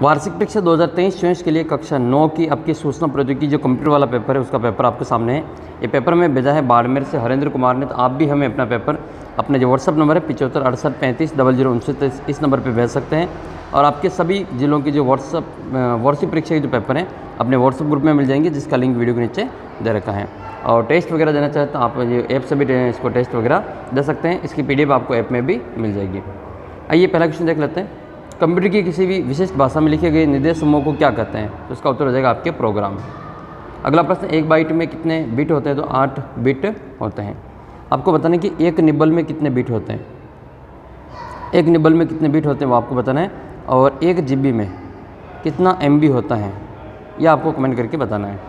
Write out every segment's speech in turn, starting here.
वार्षिक परीक्षा 2023-24 के लिए कक्षा 9 की आपकी सूचना प्रौद्योगिकी जो कंप्यूटर वाला पेपर है उसका पेपर आपके सामने है। ये पेपर में भेजा है बाड़मेर से हरेंद्र कुमार ने। तो आप भी हमें अपना पेपर अपने जो व्हाट्सअप नंबर है 7568350059 इस नंबर पर भेज सकते हैं। और आपके सभी जिलों की जो वार्षिक परीक्षा के जो पेपर हैं अपने व्हाट्सअप ग्रुप में मिल जाएंगे, जिसका लिंक वीडियो के नीचे दे रखा है। और टेस्ट वगैरह देना चाहते तो आप ये ऐप से भी इसको टेस्ट वगैरह दे सकते हैं। इसकी PDF आपको ऐप में भी मिल जाएगी। आइए पहला क्वेश्चन देख लेते हैं। कंप्यूटर की किसी भी विशिष्ट भाषा में लिखे गए निर्देश समूह को क्या कहते हैं? तो इसका उत्तर हो जाएगा आपके प्रोग्राम। अगला प्रश्न, एक बाइट में कितने बिट होते हैं? तो 8 बिट होते हैं। आपको बताना है कि एक निबल में कितने बिट होते हैं। एक निबल में कितने बिट होते हैं वो आपको बताना है। और 1 GB में कितना MB होता है यह आपको कमेंट करके बताना है।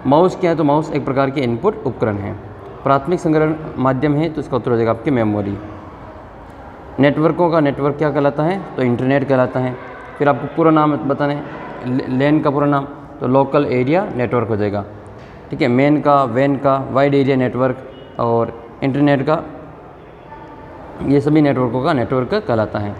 माउस क्या है? तो माउस एक प्रकार के इनपुट उपकरण है। प्राथमिक संग्रहण माध्यम है तो इसका उत्तर हो जाएगा आपकी मेमोरी। नेटवर्कों का नेटवर्क क्या कहलाता है? तो इंटरनेट कहलाता है। फिर आपको पूरा नाम बताना है। लैन का पूरा नाम तो लोकल एरिया नेटवर्क हो जाएगा, ठीक है। मेन का, वैन का, वाइड एरिया नेटवर्क, और इंटरनेट का, ये सभी नेटवर्कों का नेटवर्क कहलाता है।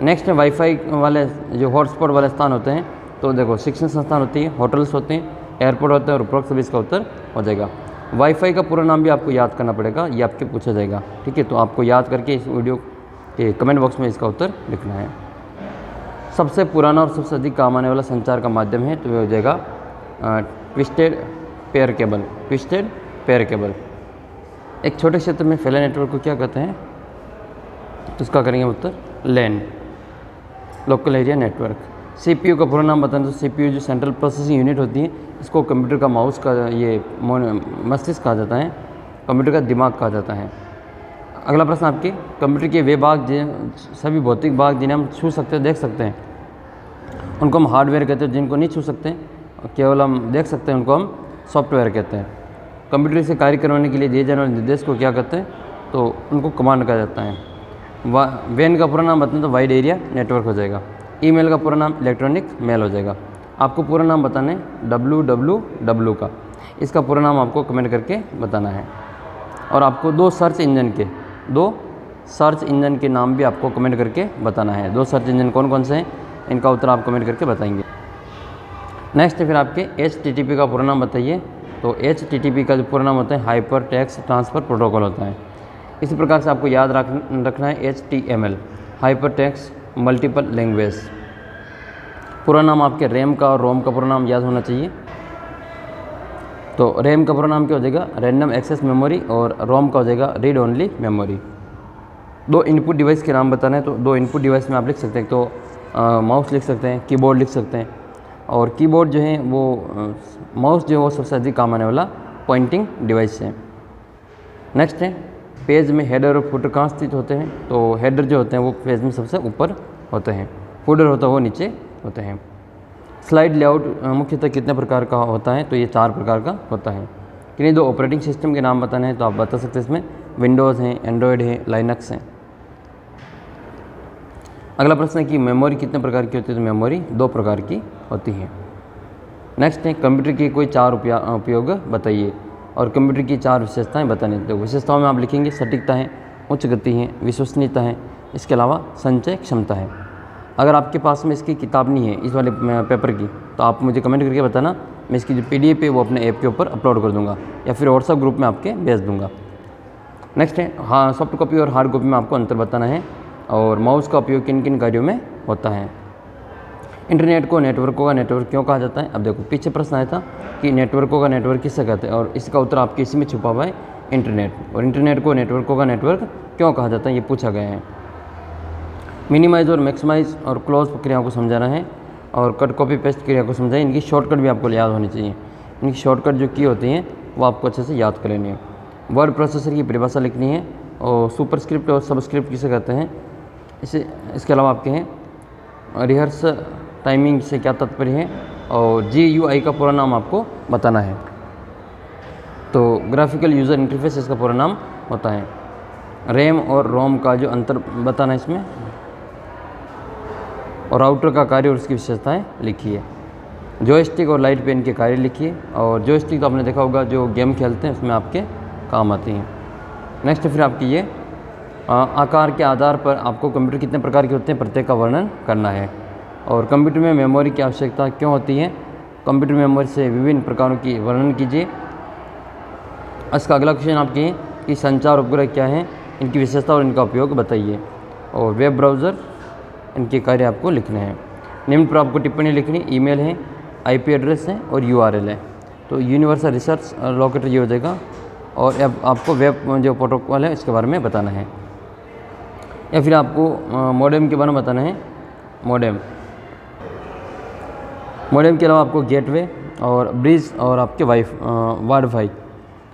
नेक्स्ट है वाईफाई वाले जो हॉटस्पॉट वाले स्थान होते हैं। तो देखो शिक्षण संस्थान होती है, होटल्स होते हैं, एयरपोर्ट होते हैं, और उपरोक्त सभी इसका उत्तर हो जाएगा। वाईफाई का पूरा नाम भी आपको याद करना पड़ेगा, ये आपके पूछा जाएगा, ठीक है। तो आपको याद करके इस वीडियो के कमेंट बॉक्स में इसका उत्तर लिखना है। सबसे पुराना और सबसे अधिक काम आने वाला संचार का माध्यम है तो ये हो जाएगा twisted pair cable. Twisted pair cable. एक छोटे क्षेत्र में फैले नेटवर्क को क्या कहते हैं? तो इसका करेंगे उत्तर लैन, लोकल एरिया नेटवर्क। CPU का पूरा नाम बताना। तो CPU जो सेंट्रल प्रोसेसिंग यूनिट होती है, इसको कंप्यूटर का माउस का ये मस्तिष्क कहा जाता है, कंप्यूटर का दिमाग कहा जाता है। अगला प्रश्न आपके, कंप्यूटर के वे भाग सभी भौतिक भाग जिन्हें हम छू सकते हैं, देख सकते हैं, उनको हम हार्डवेयर कहते हैं। जिनको नहीं छू सकते केवल हम देख सकते हैं उनको हम सॉफ्टवेयर कहते हैं। कंप्यूटर से कार्य करवाने के लिए दिए जाने वाले निर्देश को क्या कहते हैं? तो उनको कमांड कहा जाता है। वैन का पूरा नाम बताएं तो वाइड एरिया नेटवर्क हो जाएगा। ईमेल का पूरा नाम इलेक्ट्रॉनिक मेल हो जाएगा। आपको पूरा नाम बताना है www का, इसका पूरा नाम आपको कमेंट करके बताना है। और आपको दो सर्च इंजन के नाम भी आपको कमेंट करके बताना है। 2 सर्च इंजन कौन कौन से हैं इनका उत्तर आप कमेंट करके बताएंगे। नेक्स्ट है फिर आपके HTTP का पूरा नाम बताइए। तो HTTP का जो पूरा नाम होता है हाइपर टेक्स्ट ट्रांसफ़र प्रोटोकॉल होता है। इसी प्रकार से आपको याद रखना है HTML, hyper text multiple language. पूरा नाम आपके रैम का और रोम का पूरा नाम याद होना चाहिए। तो रैम का पूरा नाम क्या हो जाएगा? रैंडम एक्सेस मेमोरी, और रोम का हो जाएगा read only memory. 2 input device के नाम बताना है। तो 2 इनपुट डिवाइस में आप लिख सकते हैं। तो माउस लिख सकते हैं, कीबोर्ड लिख सकते हैं। और कीबोर्ड जो है वो माउस जो है वो सबसे अधिक काम आने वाला पॉइंटिंग डिवाइस है। नेक्स्ट है पेज में हेडर और फुटर कहाँ स्थित होते हैं? तो हेडर जो होते हैं वो पेज में सबसे ऊपर होते हैं, फुटर होता है वो नीचे होते हैं। स्लाइड लेआउट मुख्यतः कितने प्रकार का होता है? तो ये 4 प्रकार का होता है। किन्हीं 2 ऑपरेटिंग सिस्टम के नाम बताने हैं तो आप बता सकते हैं। इसमें विंडोज़ हैं, एंड्रॉयड है, लाइनक्स हैं। अगला प्रश्न है कि मेमोरी कितने प्रकार की होती है? तो मेमोरी 2 प्रकार की होती है। नेक्स्ट है कंप्यूटर की कोई 4 उपयोग बताइए, और कंप्यूटर की 4 विशेषताएं बतानी। तो विशेषताओं में आप लिखेंगे सटीकता है, उच्च गति है, विश्वसनीयता है, इसके अलावा संचय क्षमता है। अगर आपके पास में इसकी किताब नहीं है इस वाले पेपर की तो आप मुझे कमेंट करके बताना, मैं इसकी जो PDF है वो अपने ऐप के ऊपर अपलोड कर दूंगा या फिर व्हाट्सएप ग्रुप में आपके भेज दूंगा। नेक्स्ट है हाँ सॉफ्ट कॉपी और हार्ड कॉपी में आपको अंतर बताना है, और माउस का उपयोग किन किन कार्यों में होता है। इंटरनेट को नेटवर्कों का नेटवर्क क्यों कहा जाता है? अब देखो पीछे प्रश्न आया था कि नेटवर्कों का नेटवर्क किससे कहते हैं, और इसका उत्तर आपके इसी में छुपा हुआ है, इंटरनेट। और इंटरनेट को नेटवर्कों का नेटवर्क क्यों कहा जाता है ये पूछा गया है। मिनिमाइज और मैक्सिमाइज और क्लोज क्रियाओं को समझाना है, और कट कॉपी पेस्ट क्रिया को समझाएं। इनकी शॉर्टकट भी आपको याद होनी चाहिए। इनकी शॉर्टकट जो की होती हैं वो आपको अच्छे से याद कर लेनी है। वर्ड प्रोसेसर की परिभाषा लिखनी है, और सुपरस्क्रिप्ट और सबस्क्रिप्ट किसे कहते हैं। इसके अलावा आपके हैं रिहर्स टाइमिंग से क्या तात्पर्य है, और GUI का पूरा नाम आपको बताना है। तो ग्राफिकल यूज़र इंटरफेस इसका पूरा नाम होता है। रैम और रोम का जो अंतर बताना है इसमें, और राउटर का कार्य और उसकी विशेषताएं लिखिए। जॉयस्टिक और लाइट पेन के कार्य लिखिए, और जॉयस्टिक तो आपने देखा होगा जो गेम खेलते हैं उसमें आपके काम आती हैं। नेक्स्ट फिर आपकी ये आकार के आधार पर आपको कंप्यूटर कितने प्रकार के होते हैं प्रत्येक का वर्णन करना है। और कंप्यूटर में मेमोरी की आवश्यकता क्यों होती है, कंप्यूटर मेमोरी से विभिन्न प्रकारों की वर्णन कीजिए। इसका अगला क्वेश्चन आपके हैं कि संचार उपग्रह क्या है, इनकी विशेषता और इनका उपयोग बताइए। और वेब ब्राउज़र, इनके कार्य आपको लिखने हैं। निम्न पर आपको टिप्पणी लिखनी, ईमेल है, आईपी एड्रेस है और यूआरएल है। तो यूनिवर्सल रिसर्च लोकेटर ये हो जाएगा। और अब आपको वेब जो प्रोटोकॉल है इसके बारे में बताना है, या फिर आपको मॉडेम के बारे में बताना है। मॉडेम के अलावा आपको गेटवे और ब्रिज और आपके वाईफाई,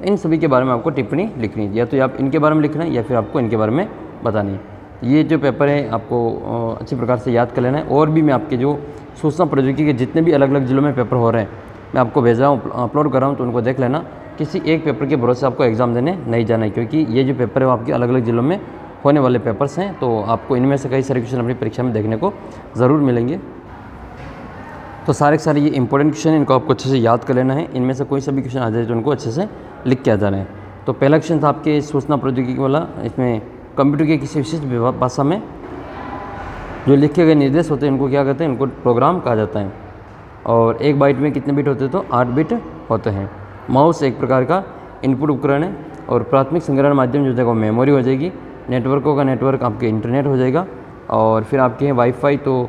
इन सभी के बारे में आपको टिप्पणी लिखनी है। या तो आप इनके बारे में लिखना है या फिर आपको इनके बारे में बतानी है। ये जो पेपर है आपको अच्छी प्रकार से याद कर लेना है। और भी मैं आपके जो सूचना प्रौद्योगिकी के जितने भी अलग अलग जिलों में पेपर हो रहे हैं मैं आपको भेज रहा हूँ, अपलोड कर रहा हूँ, तो उनको देख लेना। किसी एक पेपर के भरोसे आपको एग्ज़ाम देने नहीं जाना है, क्योंकि ये जो पेपर है वो आपके अलग अलग जिलों में होने वाले पेपर्स हैं। तो आपको इनमें से कई सारे क्वेश्चन अपनी परीक्षा में देखने को ज़रूर मिलेंगे। तो सारे के सारे ये इंपॉर्टेंट क्वेश्चन हैं, इनको आपको अच्छे से याद कर लेना है। इनमें से कोई सा भी क्वेश्चन आ जाए तो उनको अच्छे से लिख के आ जाना है। तो पहला क्वेश्चन था आपके सूचना प्रौद्योगिकी वाला, इसमें कंप्यूटर की किसी विशिष्ट भाषा में जो लिखे गए निर्देश होते हैं उनको क्या कहते हैं, उनको प्रोग्राम कहा जाता है। और एक बाइट में कितने बिट होते हैं, तो 8 बिट होते हैं। माउस एक प्रकार का इनपुट उपकरण है। और प्राथमिक संग्रहण माध्यम जो है वो मेमोरी हो जाएगी। नेटवर्कों का नेटवर्क आपके इंटरनेट हो जाएगा। और फिर आपके हैं वाईफाई, तो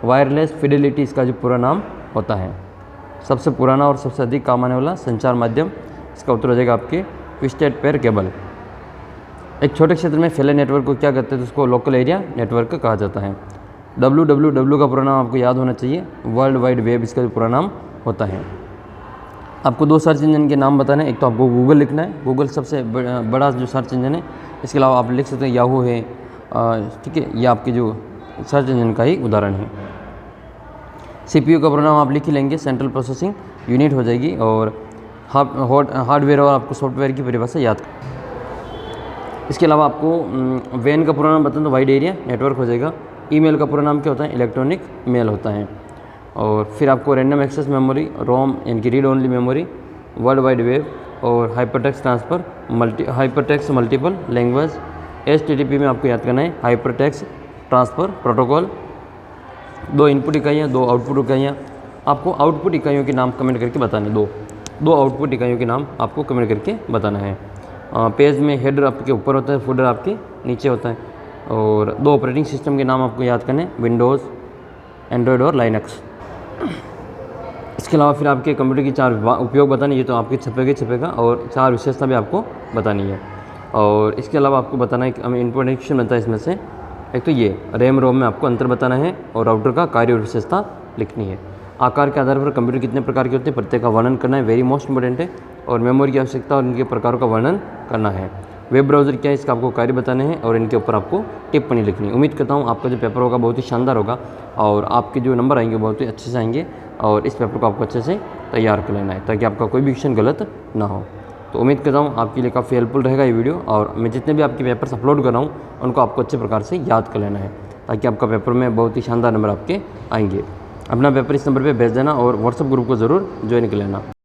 वायरलेस फिडेलिटी इसका जो पूरा नाम होता है। सबसे पुराना और सबसे अधिक काम आने वाला संचार माध्यम, इसका उत्तर हो जाएगा आपके ट्विस्टेड पेयर केबल। एक छोटे क्षेत्र में फैले नेटवर्क को क्या कहते हैं, तो उसको लोकल एरिया नेटवर्क कहा जाता है। www का पूरा नाम आपको याद होना चाहिए, वर्ल्ड वाइड वेब इसका जो पूरा नाम होता है। आपको 2 सर्च इंजन के नाम बताने हैं। एक तो आपको गूगल लिखना है, गूगल सबसे बड़ा जो सर्च इंजन है। इसके अलावा आप लिख सकते हैं याहू है, ठीक है, ये आपके जो सर्च इंजन का ही उदाहरण है। सीपीयू का पूरा नाम आप लिख ही लेंगे, सेंट्रल प्रोसेसिंग यूनिट हो जाएगी। और हार्डवेयर और आपको सॉफ्टवेयर की परिभाषा याद। इसके अलावा आपको वैन का पूरा नाम बताएं तो वाइड एरिया नेटवर्क हो जाएगा। ईमेल का पूरा नाम क्या होता है, इलेक्ट्रॉनिक मेल होता है। और फिर आपको रैंडम एक्सेस मेमोरी, रोम यानी कि read only memory, world wide web और hypertext transfer, hypertext multiple language. HTTP में आपको याद करना है हाइपरटेक्स्ट ट्रांसफ़र प्रोटोकॉल। 2 इनपुट इकाइयाँ, 2 आउटपुट इकाइयाँ। आपको आउटपुट इकाइयों के नाम कमेंट करके बताने, दो आउटपुट इकाइयों के नाम आपको कमेंट करके बताना है। पेज में हेडर आपके ऊपर होता है, फुटर आपके नीचे होता है। और 2 ऑपरेटिंग सिस्टम के नाम आपको याद करने, विंडोज़, एंड्रॉयड और लाइनक्स। इसके अलावा फिर आपके कंप्यूटर की 4 उपयोग बताने, ये तो आपके छपेगा। और 4 विशेषता भी आपको बतानी है। और इसके अलावा आपको बताना है कि हमें इंपोर्टेशन बनता है इसमें से। एक तो ये रैम रोम में आपको अंतर बताना है और राउटर का कार्य और विशेषता लिखनी है। आकार के आधार पर कंप्यूटर कितने प्रकार के होते हैं, प्रत्येक का वर्णन करना है, वेरी मोस्ट इंपॉर्टेंट है। और मेमोरी की आवश्यकता और इनके प्रकारों का वर्णन करना है। वेब ब्राउज़र क्या है, इसका आपको कार्य बताने हैं और इनके ऊपर आपको टिप्पणी लिखनी है। उम्मीद करता हूँ आपका जो पेपर होगा बहुत ही शानदार होगा और आपके जो नंबर आएंगे बहुत ही अच्छे से आएंगे। और इस पेपर को आपको अच्छे से तैयार कर लेना है ताकि आपका कोई भी क्वेश्चन गलत ना हो। तो उम्मीद करता हूँ आपके लिए काफ़ी हेल्पफुल रहेगा ये वीडियो। और मैं जितने भी आपके पेपर्स अपलोड कर रहा हूँ उनको आपको अच्छे प्रकार से याद कर लेना है ताकि आपका पेपर में बहुत ही शानदार नंबर आपके आएंगे। अपना पेपर इस नंबर पे भेज देना और व्हाट्सएप ग्रुप को ज़रूर ज्वाइन कर लेना।